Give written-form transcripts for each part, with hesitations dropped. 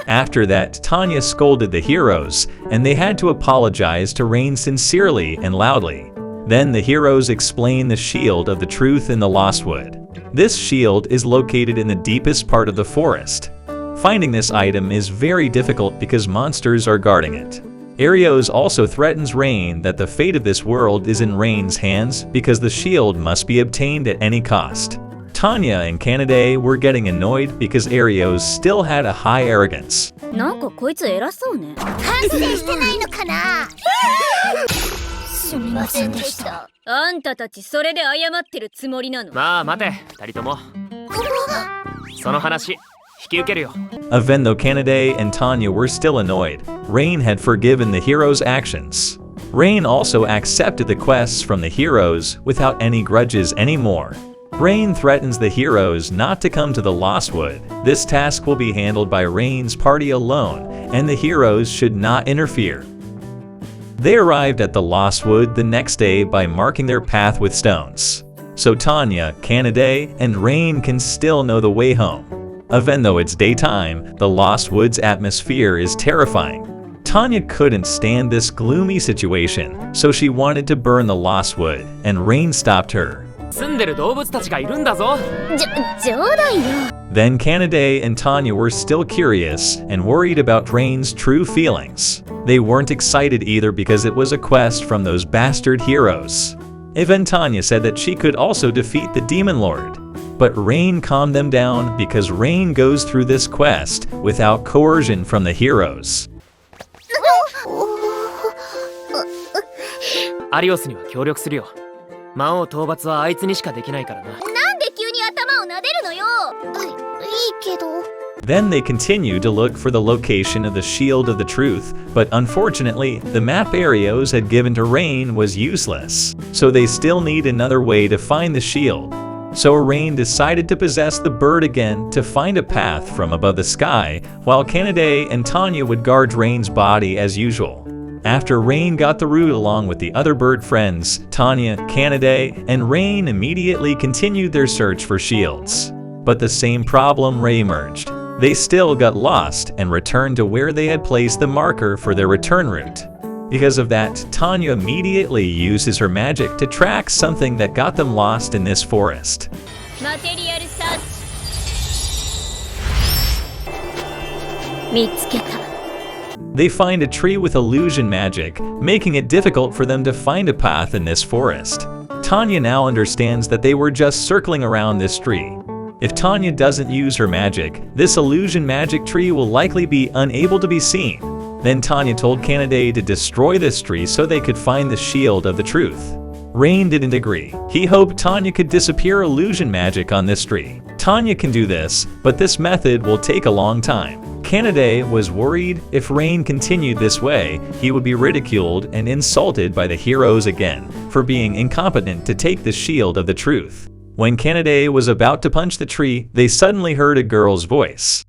After that, Tanya scolded the heroes, and they had to apologize to Rain sincerely and loudly. Then the heroes explain the shield of the truth in the Lost Wood. This shield is located in the deepest part of the forest. Finding this item is very difficult because monsters are guarding it. Arios also threatens Rain that the fate of this world is in Rain's hands because the shield must be obtained at any cost. Tanya and Kanade were getting annoyed because Arios still had a high arrogance. なんかこいつ偉そうね。反省してないのかな。すみませんでした。あんたたちそれで謝ってるつもりなの。まあ待て、二人とも。その話、引き受けるよ。Even though Kanade and Tanya were still annoyed, Rain had forgiven the heroes' actions. Rain also accepted the quests from the heroes without any grudges anymore. Rain threatens the heroes not to come to the Lost Wood. This task will be handled by Rain's party alone, and the heroes should not interfere. They arrived at the Lost Wood the next day by marking their path with stones. So Tanya, Kanade, and Rain can still know the way home. Even though it's daytime, the Lost Wood's atmosphere is terrifying. Tanya couldn't stand this gloomy situation, so she wanted to burn the Lost Wood, and Rain stopped her. 住んでる動物たちがいるんだぞ。冗談よ。Then Kanade and Tanya were still curious and worried about Rain's true feelings. They weren't excited either because it was a quest from those bastard heroes. Even Tanya said that she could also defeat the Demon Lord. But Rain calmed them down because Rain goes through this quest without coercion from the heroes. アリオスには協力するよ。魔王討伐はあいつにしかできないからな。なんで急に頭を撫でるのよ。いいけど。Then they continued to look for the location of the Shield of the Truth, but unfortunately, the map Arios had given to Rain was useless. So they still need another way to find the shield. So Rain decided to possess the bird again to find a path from above the sky, while Kanade and Tanya would guard Rain's body as usual. After Rain got the route along with the other bird friends, Tanya, Kanade, and Rain immediately continued their search for shields. But the same problem re-emerged. They still got lost and returned to where they had placed the marker for their return route. Because of that, Tanya immediately uses her magic to track something that got them lost in this forest. マテリアルサーチ。見つけた。They find a tree with illusion magic, making it difficult for them to find a path in this forest. Tanya now understands that they were just circling around this tree. If Tanya doesn't use her magic, this illusion magic tree will likely be unable to be seen. Then Tanya told Kanade to destroy this tree so they could find the shield of the truth. Rain didn't agree. He hoped Tanya could disappear illusion magic on this tree. Tanya can do this, but this method will take a long time. Kanade was worried if Rain continued this way, he would be ridiculed and insulted by the heroes again for being incompetent to take the shield of the truth. When Kanade was about to punch the tree, they suddenly heard a girl's voice.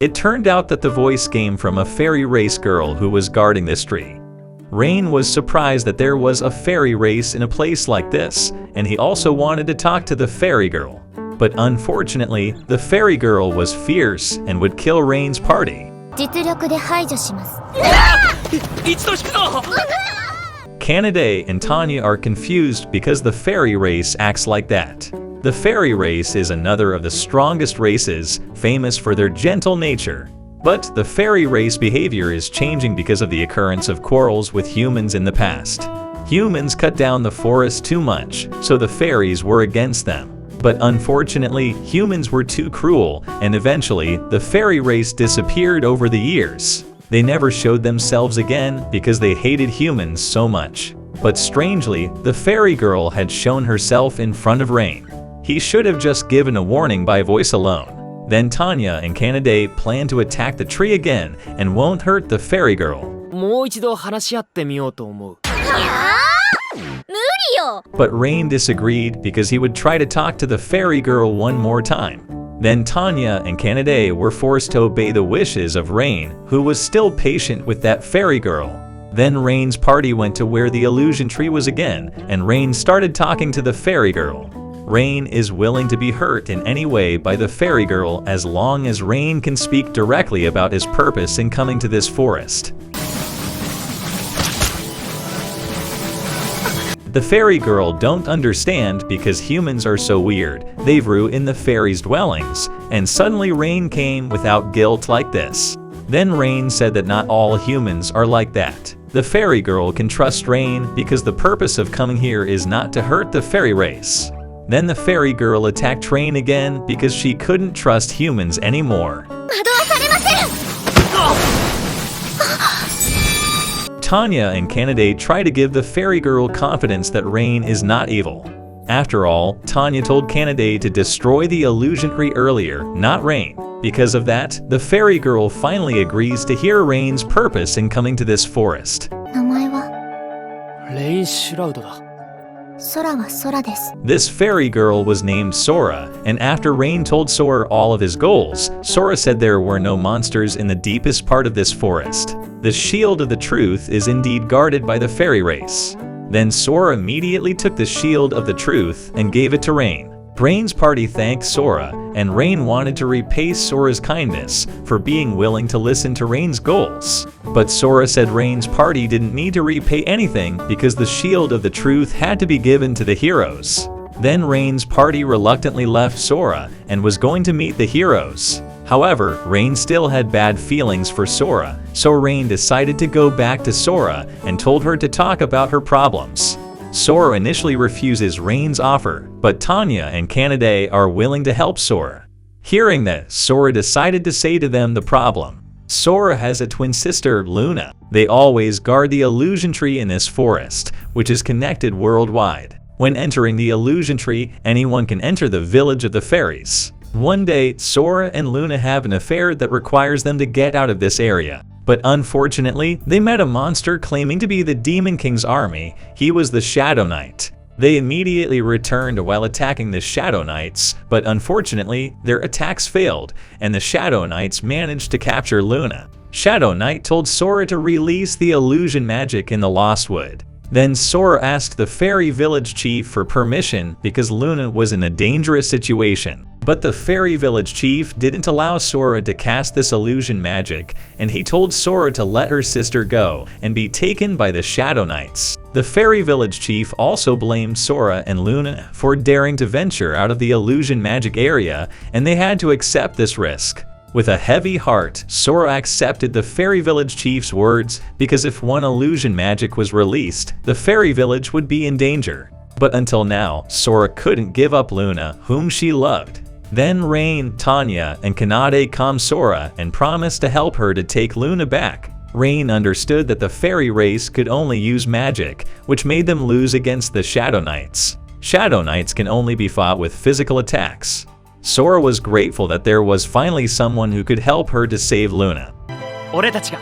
It turned out that the voice came from a fairy race girl who was guarding this tree. Rain was surprised that there was a fairy race in a place like this, and he also wanted to talk to the fairy girl. But unfortunately, the fairy girl was fierce and would kill Rain's party. 実力で排除します。一度引くぞ。Kanade and Tanya are confused because the fairy race acts like that. The fairy race is another of the strongest races, famous for their gentle nature. But the fairy race behavior is changing because of the occurrence of quarrels with humans in the past. Humans cut down the forest too much, so the fairies were against them. But unfortunately, humans were too cruel, and eventually, the fairy race disappeared over the years. They never showed themselves again because they hated humans so much. But strangely, the fairy girl had shown herself in front of Rain. He should have just given a warning by voice alone. Then Tanya and Kanade plan to attack the tree again and won't hurt the fairy girl. もう一度話し合ってみようと思う。無理よ。But Rain disagreed because he would try to talk to the fairy girl one more time. Then Tanya and Kanade were forced to obey the wishes of Rain, who was still patient with that fairy girl. Then Rain's party went to where the illusion tree was again, and Rain started talking to the fairy girl. Rain is willing to be hurt in any way by the fairy girl as long as Rain can speak directly about his purpose in coming to this forest. The fairy girl don't understand because humans are so weird. They grew in the fairies' dwellings, and suddenly Rain came without guilt like this. Then Rain said that not all humans are like that. The fairy girl can trust Rain because the purpose of coming here is not to hurt the fairy race. Then the fairy girl attacked Rain again because she couldn't trust humans anymore. Tanya and Kanade try to give the fairy girl confidence that Rain is not evil. After all, Tanya told Kanade to destroy the illusion tree earlier, not Rain. Because of that, the fairy girl finally agrees to hear Rain's purpose in coming to this forest. 名前はレイシュラウドだ。空は空です。 This fairy girl was named Sora, and after Rain told Sora all of his goals, Sora said there were no monsters in the deepest part of this forest. The shield of the truth is indeed guarded by the fairy race. Then Sora immediately took the shield of the truth and gave it to Rain. Rain's party thanked Sora, and Rain wanted to repay Sora's kindness for being willing to listen to Rain's goals. But Sora said Rain's party didn't need to repay anything because the shield of the truth had to be given to the heroes. Then Rain's party reluctantly left Sora and was going to meet the heroes. However, Rain still had bad feelings for Sora, so Rain decided to go back to Sora and told her to talk about her problems. Sora initially refuses Rain's offer, but Tanya and Kanade are willing to help Sora. Hearing this, Sora decided to say to them the problem. Sora has a twin sister, Luna. They always guard the illusion tree in this forest, which is connected worldwide. When entering the illusion tree, anyone can enter the village of the fairies. One day, Sora and Luna have an affair that requires them to get out of this area. But unfortunately, they met a monster claiming to be the Demon King's army. He was the Shadow Knight. They immediately returned while attacking the Shadow Knights, but unfortunately, their attacks failed, and the Shadow Knights managed to capture Luna. Shadow Knight told Sora to release the illusion magic in the Lost Wood. Then Sora asked the fairy village chief for permission because Luna was in a dangerous situation. But the fairy village chief didn't allow Sora to cast this illusion magic, and he told Sora to let her sister go and be taken by the Shadow Knights. The fairy village chief also blamed Sora and Luna for daring to venture out of the illusion magic area, and they had to accept this risk. With a heavy heart, Sora accepted the fairy village chief's words because if one illusion magic was released, the fairy village would be in danger. But until now, Sora couldn't give up Luna, whom she loved. Then Rain, Tanya, and Kanade calmed Sora and promised to help her to take Luna back. Rain understood that the fairy race could only use magic, which made them lose against the Shadow Knights. Shadow Knights can only be fought with physical attacks. Sora was grateful that there was finally someone who could help her to save Luna. 俺たちが